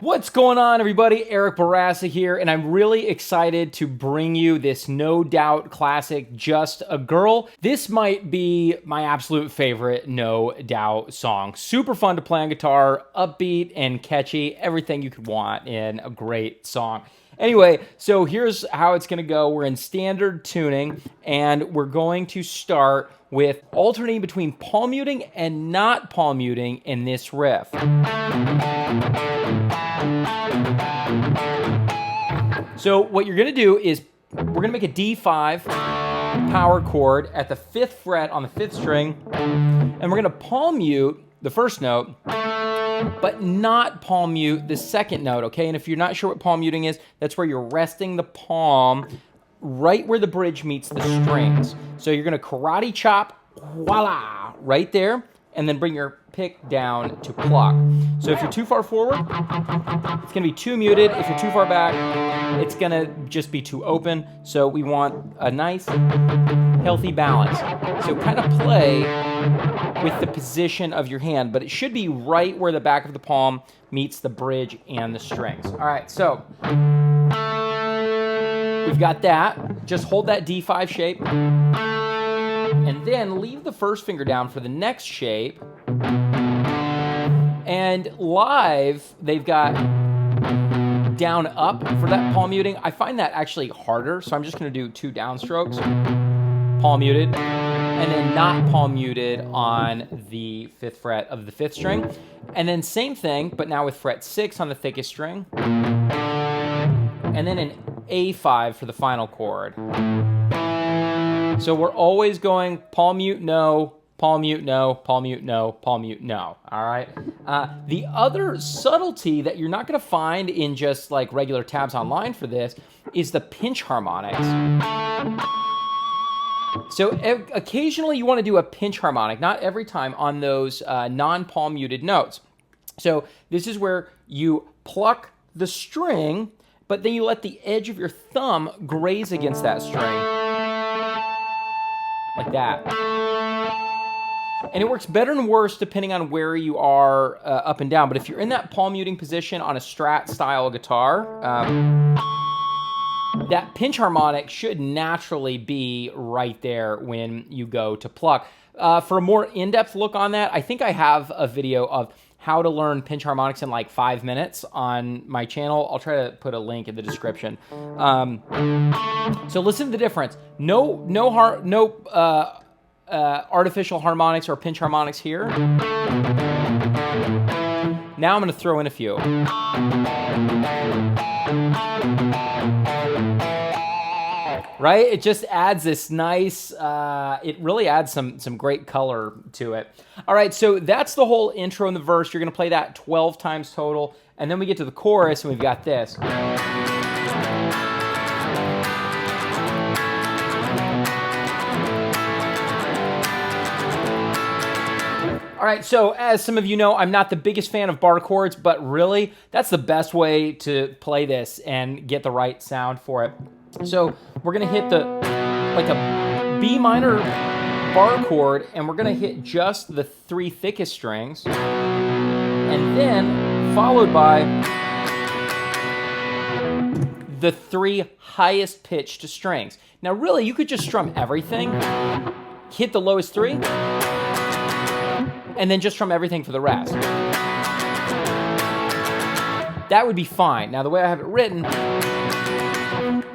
What's going on, everybody? Eric Bourassa here, and I'm really excited to bring you this no doubt classic, Just a Girl. This might be my absolute favorite no doubt song. Super fun to play on guitar, upbeat and catchy, everything you could want in a great song. Anyway, so here's how it's gonna go. We're in standard tuning, and we're going to start with alternating between palm muting and not palm muting in this riff. So what you're gonna do is we're gonna make a D5 power chord at the 5th fret on the 5th string, and we're gonna palm mute the first note, but not palm mute the second note, okay? And if you're not sure what palm muting is, that's where you're resting the palm right where the bridge meets the strings. So you're gonna karate chop, voila, right there, and then bring your pick down to pluck. So if you're too far forward, it's gonna be too muted. If you're too far back, it's gonna just be too open. So we want a nice, healthy balance. So kind of play with the position of your hand, but it should be right where the back of the palm meets the bridge and the strings. All right, so we've got that. Just hold that D5 shape, and then leave the first finger down for the next shape. And live, they've got down up for that palm muting. I find that actually harder, so I'm just gonna do 2 downstrokes, palm muted, and then not palm muted on the 5th fret of the 5th string. And then same thing, but now with fret 6 on the thickest string. And then an A5 for the final chord. So we're always going palm mute, no, palm mute, no, palm mute, no, palm mute, no. All right. The other subtlety that you're not going to find in just like regular tabs online for this is the pinch harmonics. So occasionally you want to do a pinch harmonic, not every time, on those non-palm muted notes. So this is where you pluck the string, but then you let the edge of your thumb graze against that string. Like that. And it works better and worse depending on where you are up and down. But if you're in that palm muting position on a Strat style guitar, that pinch harmonic should naturally be right there when you go to pluck. For a more in-depth look on that, I think I have a video of how to learn pinch harmonics in like 5 minutes on my channel. I'll try to put a link in the description. So listen to the difference. No artificial harmonics or pinch harmonics here. Now I'm going to throw in a few. Right? It just adds this nice, it really adds some great color to it. All right, so that's the whole intro and the verse. You're going to play that 12 times total, and then we get to the chorus, and we've got this. All right, so as some of you know, I'm not the biggest fan of bar chords, but really, that's the best way to play this and get the right sound for it. So we're gonna hit like a B minor bar chord, and we're gonna hit just the 3 thickest strings, and then followed by the 3 highest pitched strings. Now really, you could just strum everything, hit the lowest 3, and then just strum everything for the rest. That would be fine. Now the way I have it written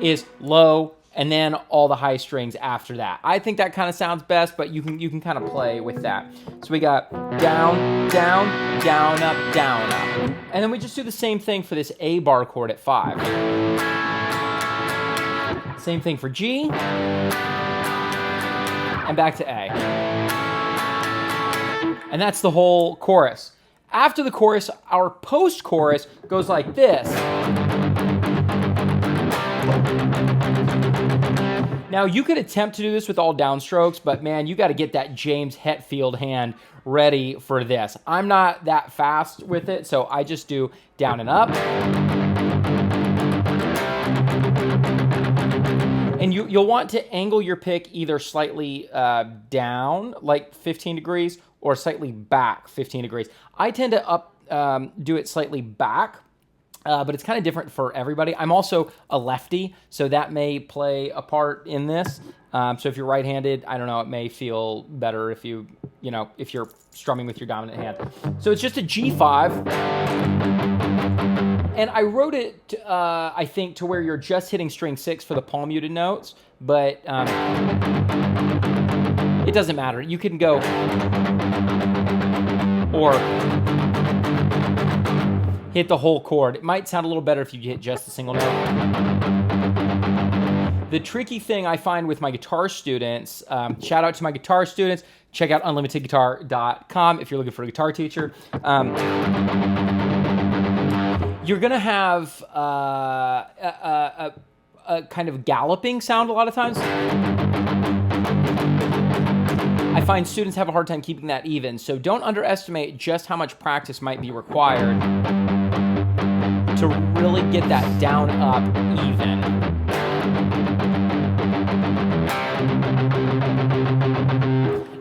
is low, and then all the high strings after that. I think that kind of sounds best, but you can kind of play with that. So we got down, down, down, up, down, up. And then we just do the same thing for this A bar chord at 5. Same thing for G, and back to A. And that's the whole chorus. After the chorus, our post-chorus goes like this. Now, you could attempt to do this with all downstrokes, but man, you got to get that James Hetfield hand ready for this. I'm not that fast with it, so I just do down and up. And you'll want to angle your pick either slightly down, like 15 degrees, or slightly back 15 degrees. I tend to do it slightly back, but it's kind of different for everybody. I'm also a lefty, so that may play a part in this. So if you're right-handed, I don't know, it may feel better if if you're strumming with your dominant hand. So it's just a G5. And I wrote it, I think, to where you're just hitting string 6 for the palm muted notes, but it doesn't matter. You can go or hit the whole chord. It might sound a little better if you hit just a single note. The tricky thing I find with my guitar students, shout out to my guitar students, check out unlimitedguitar.com if you're looking for a guitar teacher. You're gonna have a kind of galloping sound a lot of times. I find students have a hard time keeping that even, so don't underestimate just how much practice might be required to really get that down, up, even.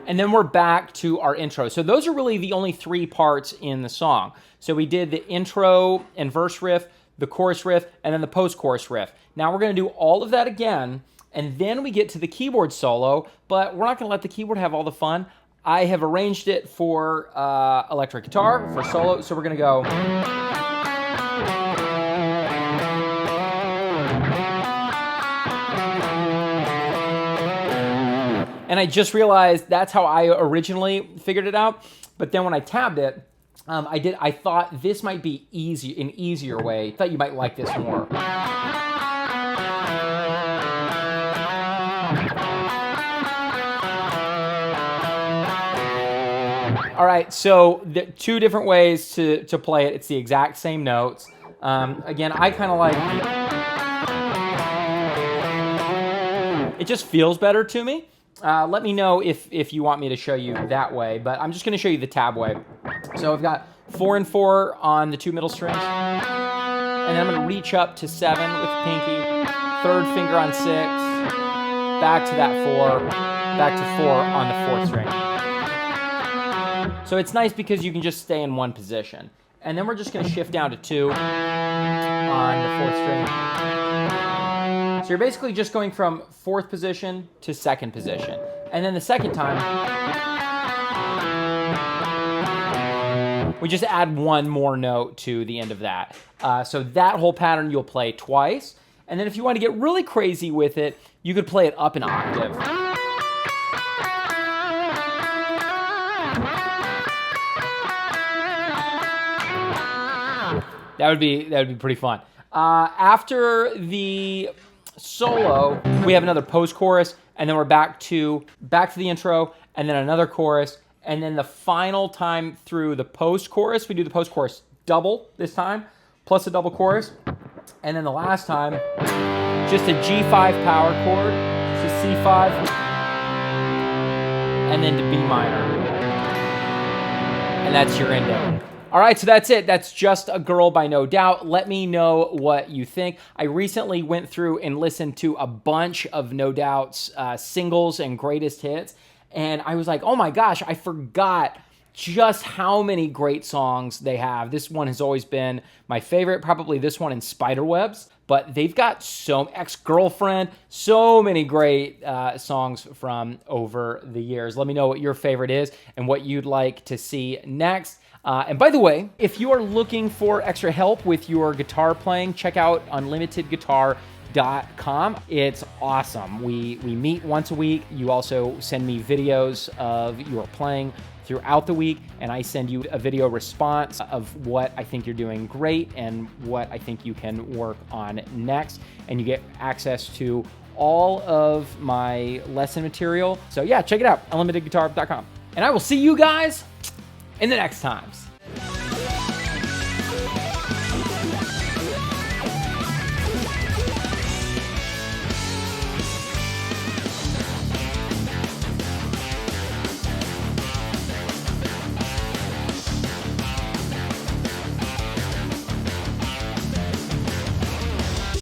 And then we're back to our intro. So those are really the only 3 parts in the song. So we did the intro and verse riff, the chorus riff, and then the post-chorus riff. Now we're going to do all of that again, and then we get to the keyboard solo, but we're not going to let the keyboard have all the fun. I have arranged it for electric guitar, for solo, so we're going to go... And I just realized that's how I originally figured it out. But then when I tabbed it, I thought this might be an easier way. I thought you might like this more. All right, so the 2 different ways to play it. It's the exact same notes. Again, I kind of like... It just feels better to me. Let me know if you want me to show you that way, but I'm just going to show you the tab way. So I've got 4 and 4 on the 2 middle strings, and then I'm going to reach up to 7 with the pinky, 3rd finger on 6, back to that 4, back to 4 on the 4th string. So it's nice because you can just stay in one position. And then we're just going to shift down to 2 on the 4th string. So you're basically just going from 4th position to 2nd position. And then the second time, we just add 1 more note to the end of that. So that whole pattern you'll play twice. And then if you want to get really crazy with it, you could play it up an octave. That would be pretty fun. After the solo, we have another post-chorus, and then we're back to the intro, and then another chorus, and then the final time through the post-chorus, we do the post-chorus double this time, plus a double chorus, and then the last time, just a G5 power chord, to C5, and then to B minor, and that's your endo. All right, so that's it. That's Just a Girl by No Doubt. Let me know what you think. I recently went through and listened to a bunch of No Doubt's singles and greatest hits, and I was like, oh my gosh, I forgot just how many great songs they have. This one has always been my favorite, probably this one and Spiderwebs, but they've got Ex-Girlfriend, so many great songs from over the years. Let me know what your favorite is and what you'd like to see next. And by the way, if you are looking for extra help with your guitar playing, check out unlimitedguitar.com. It's awesome. We meet once a week. You also send me videos of your playing throughout the week, and I send you a video response of what I think you're doing great and what I think you can work on next. And you get access to all of my lesson material. So yeah, check it out, unlimitedguitar.com. And I will see you guys in the next times.